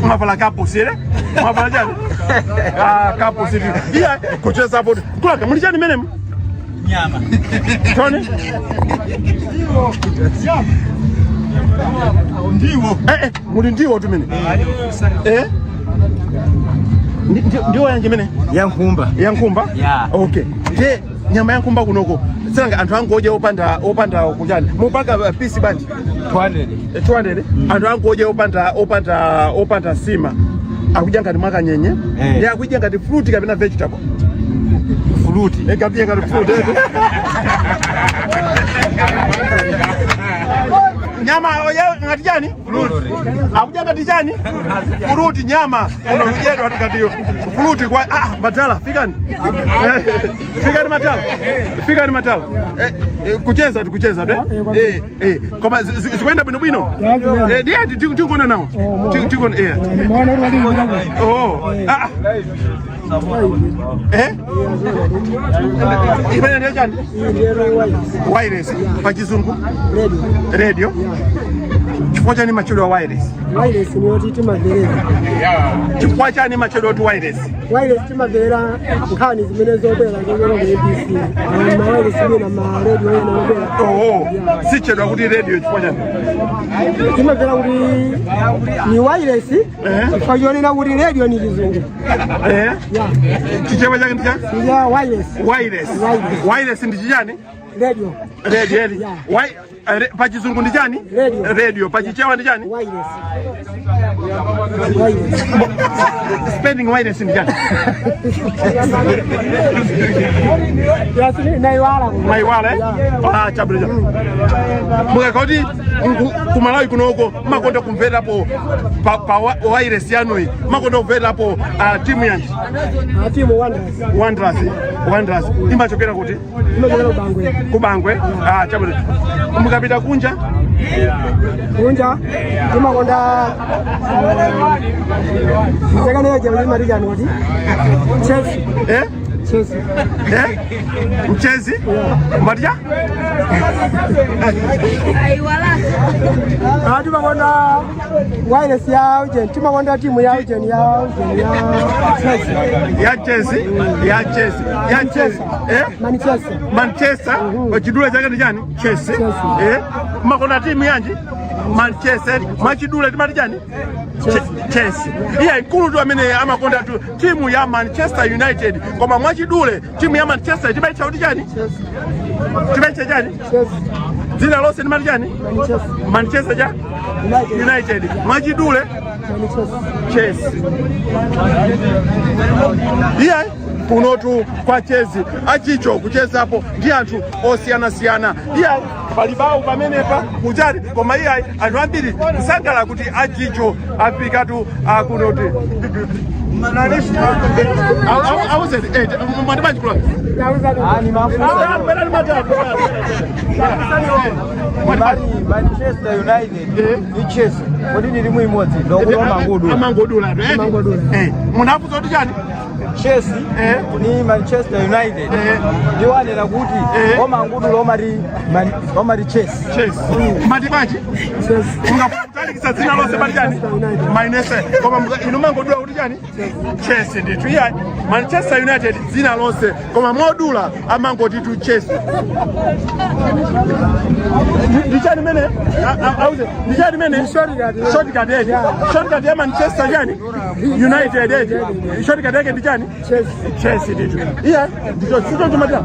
Mafala kapusire? Mafala chani? Kapusire. Iya kucheza hapo. Kulaka muli chani menemu? Nyama. Tony? Ndiwo. Muli ndiwo tu mene. Ndio yanje mene? Yankumba. Yankumba? Yeah. Okay. Je, nyama yankumba kunoko. Sanga anthu angoje opanda kujani. Mupaka piece bandi. 200. Anthu angoje opanda sima. Akuja ngati mwaka nyenye. Ya akuja ngati fruit kapena vegetable. Fruit. Kapia ngati fruit. Nyama ngati jani? Fruit. Akuja ngati jani? Fruit nyama. Ono ujedo atikatiyo. Fruit kwa Matala fikani. Fikani Matala. Kucheza tukucheza kama zikwenda bwino. Dia tikona nawo. Tikona Ibana ndio jani? Wireless. Pachizungu? Radio. Chifukwa chani machelo wa wireless? Wireless ni oti timaverera. Chifukwa chani machelo wa wireless? Wireless timaverera nkhani zimene zobera ngero ABC. Na wireless na ma radio na obera. Si chelo kuti radio chifukwa chani? Timavera kuti ni wireless. Chifukwa na kuti radio ni kizungu. Chichewa chake ndicha? Ya wireless. Wireless ndi chani? Radio. Pachizungu ndi chani? Radio. Pachichewa ndi chani? Wireless. Spending wireless ndi chani? Naiwala chabulija. Mukakoti kumalawi kunoko makonda kumverapo pa wireless yanoi makonda kumverapo timu yanji. Timu Wanderers. Imachokera kuti? Kubangwe. Chabulija. Mukapita kunja timakonda mchekane jemali marijani wati Chelsea. Mchezi? Maria? Timakonda wireless ya Ugeni, timakonda timu ya Ugeni ya Chelsea. Manchester. Wachidule chake ni jani? Chelsea. Makonda timu yanji? Manchester. Machidule timati jani? Chelsea. Iya ikulu tu amene amakonda tu timu ya Manchester United. Koma mwachidule timu ya Manchester timaicha kuti jani? Timaicha jani? Zina lose ni mali jani? Manchester United. Mwachidule Chelsea. Iya kunotu kwa Chelsea achicho kucheza hapo ndi anthu osiyana. Iya palibao pamenepa kujari koma iya anthu ambiri kusangala kuti achicho afika tu kunoti Manchester United ni Chelsea. Kodini limu imodzi amangodula. Munafuza kuti chani? Chelsea ni Manchester United. Ndiwanira kuti omangudulo omari Chelsea. Matibachi? Ungafuta zina lose bali jani? Mainese. Koma inomangodula kuti chani? Chelsea nditu. Iya Manchester United zina lose koma modula amangoti tu Chelsea. Ndichani mene? Ndichani mene? Shortcut ya Manchester jani? United. Shortcut yake ndichani? Chelsea nditu. Iya ndicho sito tumatia.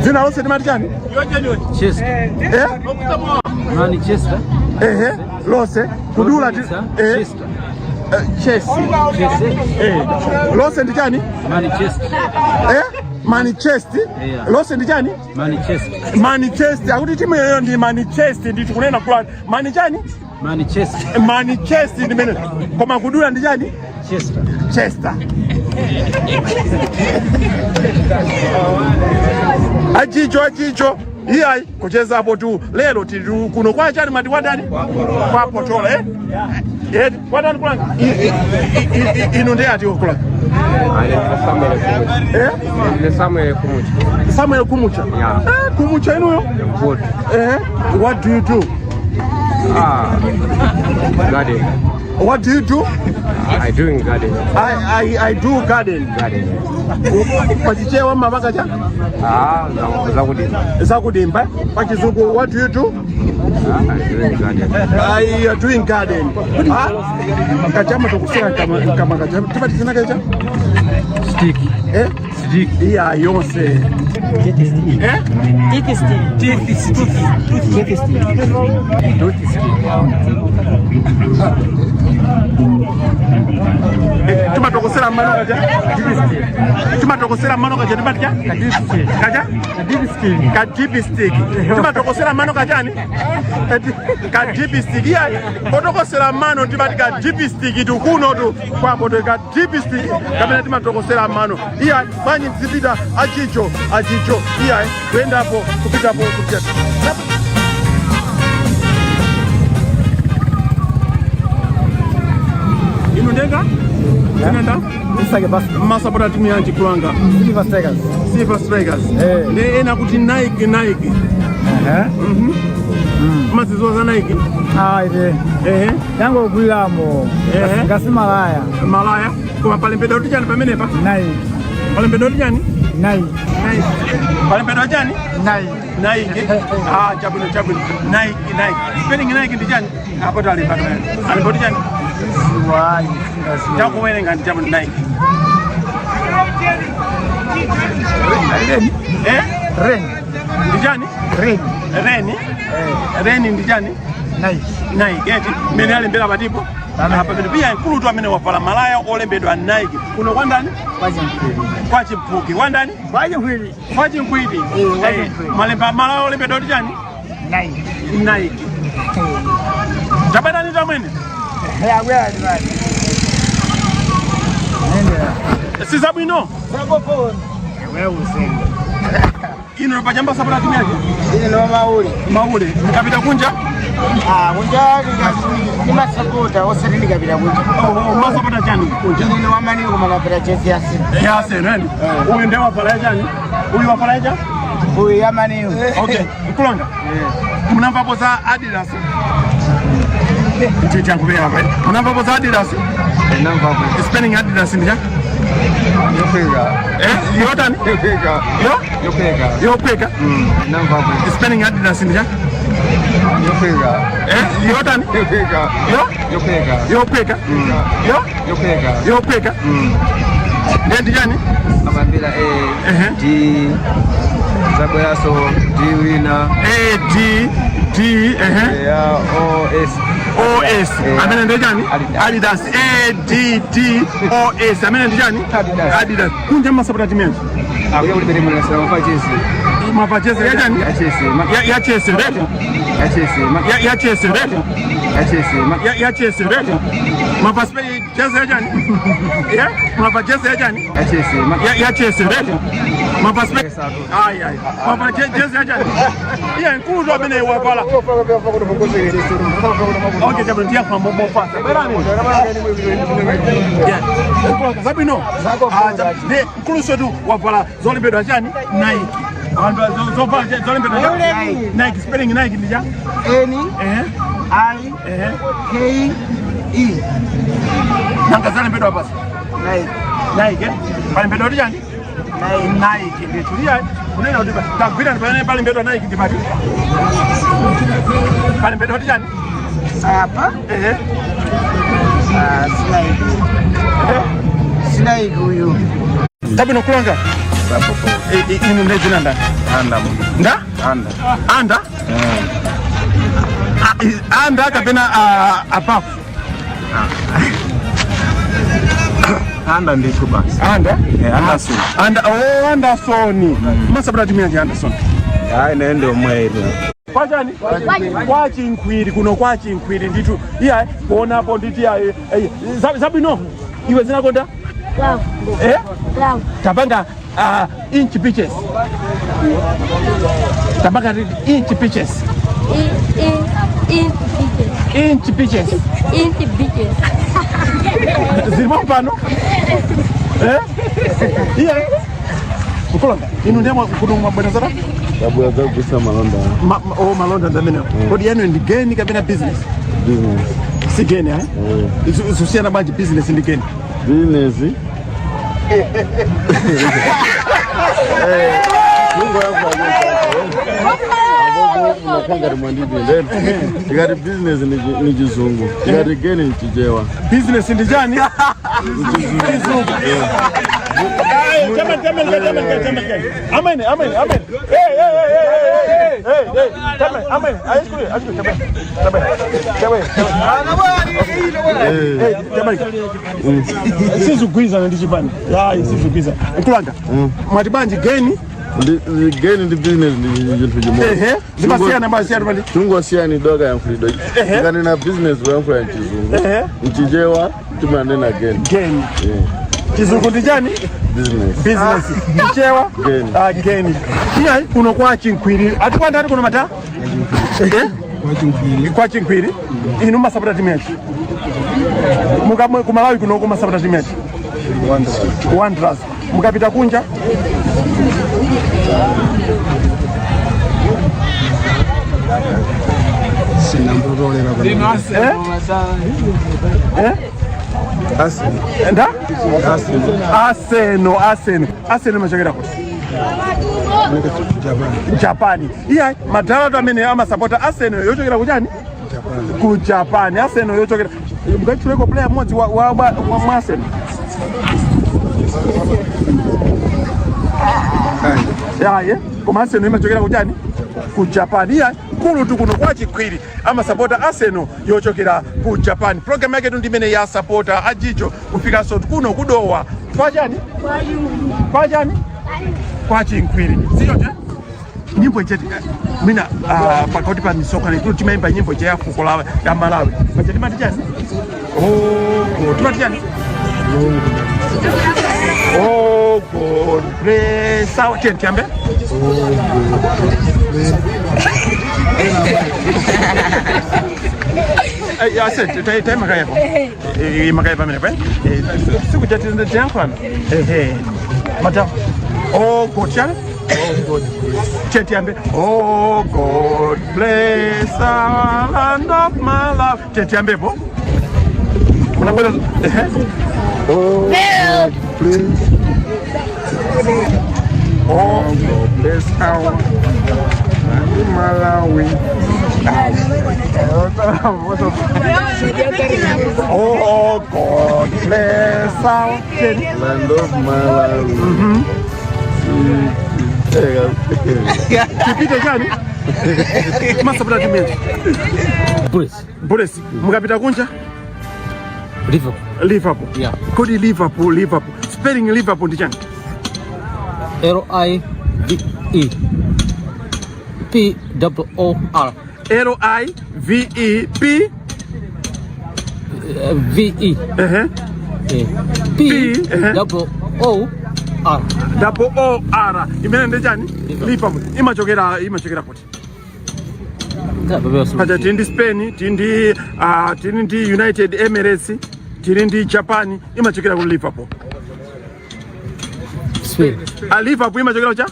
Zina lose tumatia? Chelsea. Manchester. Lose kudula Chelsea. Lose ndichani? Manchester. Lose ndichani? Manchester. Akuti timu yoyo ndi Manchester nditu kunena fulani. Manichani? Manchester ndi mene. Koma kudula ndichani? Chester. Achicho. Iya kucheza hapo tu lelo tiru kuno kwa chani mati wadani kwa potola wadani kulanga inonde ati okula Samuel Kumucha Kumucha inuyo what do you do? Garden. What do you do? I do in garden. I do garden. Pachichewa mabaka cha? Zakudimba. Zakudimba. Pachizungu, what do you do? You are doing garden. Kachama tukusema kama kachama. Tupati sana kacha? Stick. Stick. Yeah, yonse. Tumatokosera mano kaja? Tumatokosera mano kaja ni batia? Kaja? Kadibi stick. Tumatokosera mano kaja ni? Kadibi stick. Ya, otokosera mano tibati kadibi stick tu kuno tu kwa bodo kadibi stick. Kabla tumatokosera mano. Ya, banyi zibida ajicho. Ya, kwenda hapo kupita hapo kupita. Inundenga? Inenda? Isage basi. Sapota timu yanji kulanga. Silver Strikers. Ne ena kuti Nike. Masizo za Nike. Ide. Yango ogulamo. Ngasi malaya. Malaya. Kuma pale mpedo tijani pamene pa? Nike. Pale mpedo tijani? Nike. Pale mpedo tijani? Nike. Chabuni. Nike. Spelling Nike tijani? Hapo tali pa. Alipo tijani? Wai. Jako wene ngani chabuni Nike. Ren. Tijani? Reni ndijani? Nike. Eti mene ale mbela batipo. Hapa pia nkulu tu amene wafala malaya olembedwa Nike. Kuno kwa ndani? Kwa chimpuki. Kwa ndani? Kwa chimkwidi. Malemba malaya olembedwa ndijani? Nike. Tabana nita mwene? Sisabu ino? Ino napajamba Sapota timu yake? Ino Maule. Kapita kunja? Kunja ni Sapota osiri kabila kunja. Sapota jani kunja. Ni wamani kuma kapita chesi yasi. Yasi nani? Huyu ndio wafala jani? Huyu wafala jani? Huyu yamani. Okay, kulanga. Mnamba hapo za Adidas. Chicha ngubea hapa. Mnamba hapo za Adidas? Namba hapo. Spelling Adidas ndio? Yotani? Yopeka. Namba hapo. Spelling Adidas ndio? Yotani? Yopeka. Yopeka. Ndio jani? Abambila D Zaboyaso D wina OS amene ndio jani? Adidas ADDOS amene ndio jani? Adidas. Kunja Sapota timu. Akuya ulibere mwana sawa kwa Chelsea. Mapacheze ya jani? Ya Chelsea. Ya Chelsea ndio? Ya Chelsea. Ya Chelsea ndio? Ya Chelsea. Ya Chelsea ndio? Mapaspe Chelsea ya jani? Ya? Mapacheze ya jani? Ya Chelsea. Ya Chelsea ndio? Mapaspe ai. Mapacheze ya jani? Ya nkulu ndo amene wafala. Okay, jabu ndia kwa momo fasa. Berani. Yeah. Sabi no. De nkulu sodu wafala zolibedwa jani? Nike. Andu zolibedwa jani? Nike spelling Nike ndija? Nike. Nanga zolibedwa basi. Nike. Pale mbedwa jani? Nike ndio tulia. Unena udiba. Tagwira pale mbedwa Nike ndibati. Pale mbedwa jani? Hapa? Sinai huyu. Tabi no kulanga? Inu ndezi nanda? Nda? Anda? Anda kapena apafu? Anda ndicho basi. Anda? Anderson. Anderson. Sapota timu yake Anderson. Naende omwere. Kwa jani? Kwa chinkwiri, kuno kwa chinkwiri nditu. Iya, kuona hapo nditi ya. Sabi no? Iwe zina konda? Tabanga inch pitches. Tabanga inch pitches. Inch pitches. Zirma pano? Iya. Ukolonga. Inu ndemo kudumwa bwana zara? Sabu ya gusa malonda. Malonda ndamene. Kodi yanu ndigeni kabena business? Sigeni Ususiana banji business ndigeni. Business. Nakanga mwandidi ndeni. Ikati business ni jizungu. Ikati geni ni chijewa. Business ndi jani? Jizungu. Jamani. Amen. Hey. Jamani, amen. Ashukuru. Jamani. Sizugwiza ndichipani. Sizugwiza. Nkulanga. Mwatibanji geni Geni ndi business ni jintu jimoja. Zimasiana bali. Tungo siani doga ya mfrido. Ikati na business wa mfra ya chizungu. Nchijewa tumanena geni. Chizungu ndi jani? Business. Chichewa? Geni. Iya unokuwa chinkwiri. Atikwanda ati kuna mata? Kwa chinkwiri. Inu masapota timechi. Kumalawi kuno masapota timechi. Wonders. Mukapita kunja? Aseno machakira kuti Japani. Iya madhara amene amasapota Aseno yochokera kuchani? Ku Japani. Aseno yochokera. Mukachuleko player modzi wa Aseno. Koma Aseno imachokera kuchani? Ku Japani. Iya kulu tu kuno kwa chikwiri amasapota Arsenal yochokera ku Japan. Program yake ndimene ya Sapota ajicho kufika so kuno kudowa kwa jani kwa chinkwiri sio je nyimbo cheti mina pakauti pa misoka ni tu timaimba nyimbo ya fuko la ya Malawi macheti mati jani tumati jani God bless our tiambe I said, time Makayako. Makayapa Menepe. Siku Jatin Japan. Madam. Oh, God, Chetiambe. Oh, God bless our land of my love. Chetiambe, bo. Oh, God bless. Oh, God bless our Malawi. Oh, God bless our land of Malawi. Kipite gani? Masapota timechi. Bulesi. Mukapita kunja? Liverpool. Yeah. Kodi Liverpool. Spelling Liverpool ndi chani? L-I-V-E P-O-O-R L-I-V-E-P V-E P-O-O-R O-R imene ndi chani? Liverpool. Imachokera kuti? Paja tindi Spain, tindi United Emirates, tindi Japan, imachokera ku Liverpool. Spain. Liverpool imachokera cha?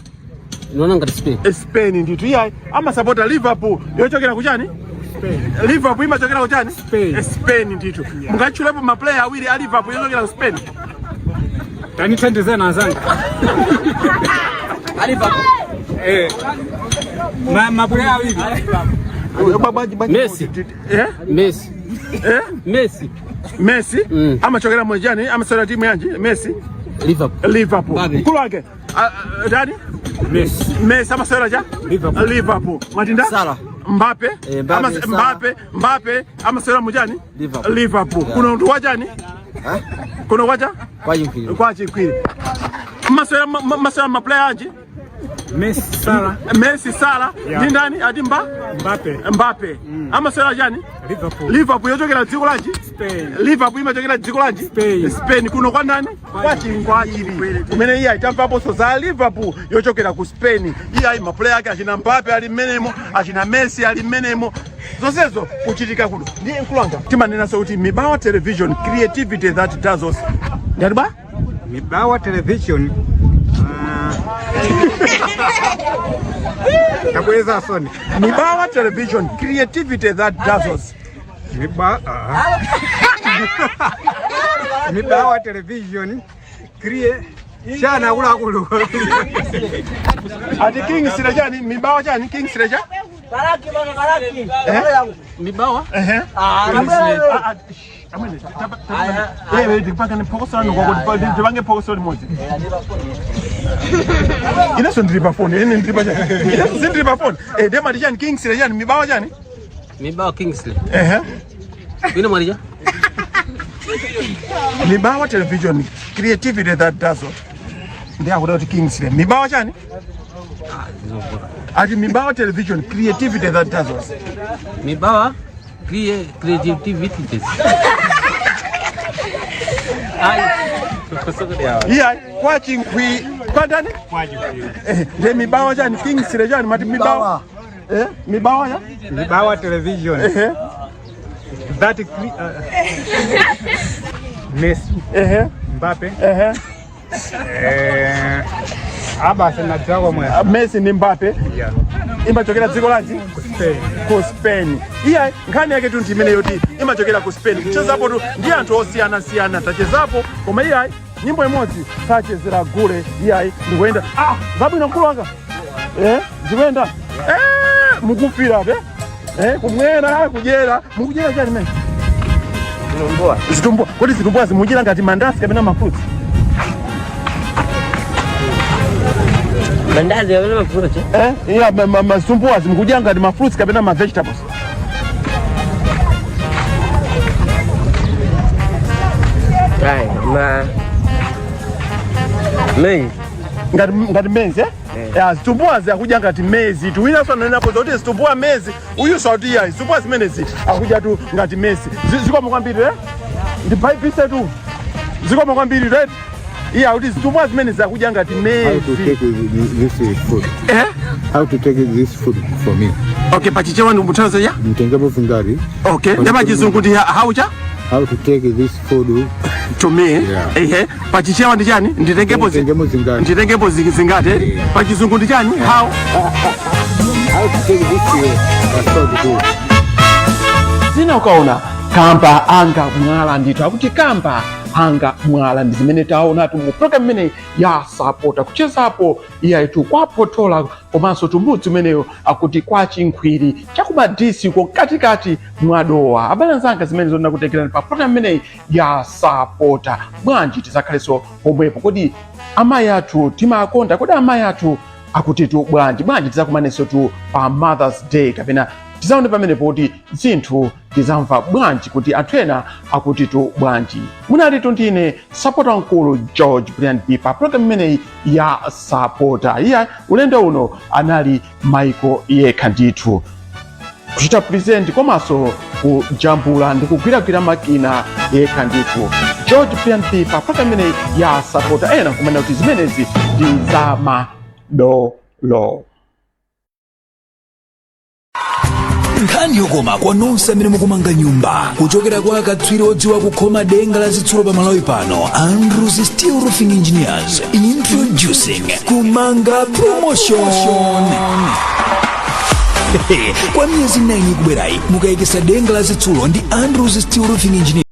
Nonanga Spain. Spain nditu iya ama sapota Liverpool yochokera kuchani? Liverpool imachokera kuchani? Spain nditu. Mukachulapo ma player awiri a Liverpool yochokera ku Spain. Tani tendezana azanga. Liverpool. Ma player awiri. Messi. Amachokera mojani amasora timu yanji Messi. Liverpool. Kulake. Dani? Messi amasora cha? Liverpool. Matinda? Salah. Mbappe. Mbappe amasora mojani? Liverpool. Kuna mtu wajani? Kuna waja? Kwa chikwiri. Masora maplayer yanji? Messi Salah. Ndi ndani ati Mbappe. Amasora jani? Liverpool yochokera dziko lanji? Liverpool imachokera dziko lanji? Spain. Kuno kwa ndani? Kwa chiri. Kumene iya itamvapo so za Liverpool yochokera ku Spain. Iya maplayer yake achina Mbappe ali menemo, achina Messi ali menemo. Zonsezo kuchitika kuno. Ndi nkulanga. Timanena so kuti Mibawa Television creativity that does us. Ndani ba? Mibawa Television. Takuweza soni. Mibawa Television creativity that does us. Mibawa Television Shana kula kulu. Ati Kingsley chani mibawa chani Kingsley cha? Baraki bana baraki. Mibawa? Ndipaka nipokosa ngo ndipange pokoso limodzi. Ina so ndripa phone, ine ndripa chani. Ina so ndripa phone. Dema chani Kingsley chani mibawa chani? Mibawa Kingsley. Wina marija? Mibawa television creativity that does it. They are without Kingsley. Mibawa chani? Ati Mibawa television creativity that does it. Mibawa creativity. Yeah, watching we pardon? The Mibawa chani Kingsley chani mati Mibawa. Mibawa ya? Mibawa television. That Messi. Mbappe. Aba sana tsago mwe. Messi ni Mbappe. Yeah. Imachokera dziko lanji? Ku Spain. Iya nkhani yake tu ndimene yoti imachokera ku Spain. Kuchezapo tu ndi anthu osiyana tachezapo koma iya nyimbo imodzi sachezera gule iya ndikuenda zabwino mkulu wanga. Zikuenda. Mukufira be. Kumwera kujera mukujera chani mene? Zitumboa. Kodi zitumboa zimujira ngati mandasi kapena mafruits? Mandazi ya wema fruit. Yeah, masumbuwa zimujira ngati mafruits kapena ma vegetables. Mezi. Ngati mezi zitumbuwa zakuja ngati mezi tu wina sona napo zoti zitumbuwa mezi uyu sauti ya zitumbuwa zimene ziti akuja tu ngati mezi ziko mokwambiri ndi pipe tu ziko mokwambiri right iya kuti zitumbuwa zimene zakuja ngati mezi. How to take this food? How to take this food for me? Okay, pachichewa ndi muthaza ya? Mtengepo vingari. Okay, ndaba chizungu ndi how to take this food to me? Pachichewa ndi chani? Nditengepo zingati? Pachizungu ndi chani? How to take this food? Zina ukaona kamba anga mwala ndithu akuti kamba anga mwala ndi zimene taonatu mu program imene ya Sapota kuchezapo iyaitu kwa potola komanso tumbudzi umeneyo akuti kwa chinkhwiri chakumadisi ko katikati mwa Dowa. Abale zanga zimene zonena kutekerani pa program imene ya Sapota. Bwanji tizakhalenso pomwepo kodi amayi athu timakonda kodi amayi athu akuti tu bwanji tizakumanenso tu pa Mother's Day kapena tizaone pamenepo kuti zinthu tizamva bwanji kuti anthu ena akuti tu bwanji. Munali ndine Sapota mkulu George Brian Pipa program imeneyi ya Sapota. Iya ulendo uno anali Michael yekha ndithu kuchita present komanso kujambula ndi kugwiragwira makina yekha ndithu George Brian Pipa program imeneyi ya Sapota. Ena kumene kuti zimenezi ndi za madolo. Nkhani yokoma kwa nonse amene mukumanga nyumba kuchokera kwa akatswiri odziwa kukhoma denga la zitsulo pa Malawi pano Andrews Steel Roofing Engineers introducing kumanga promotion. Kwa miyezi 9 ikubwerayi mukayikisa denga la zitsulo ndi Andrews Steel Roofing Engineers.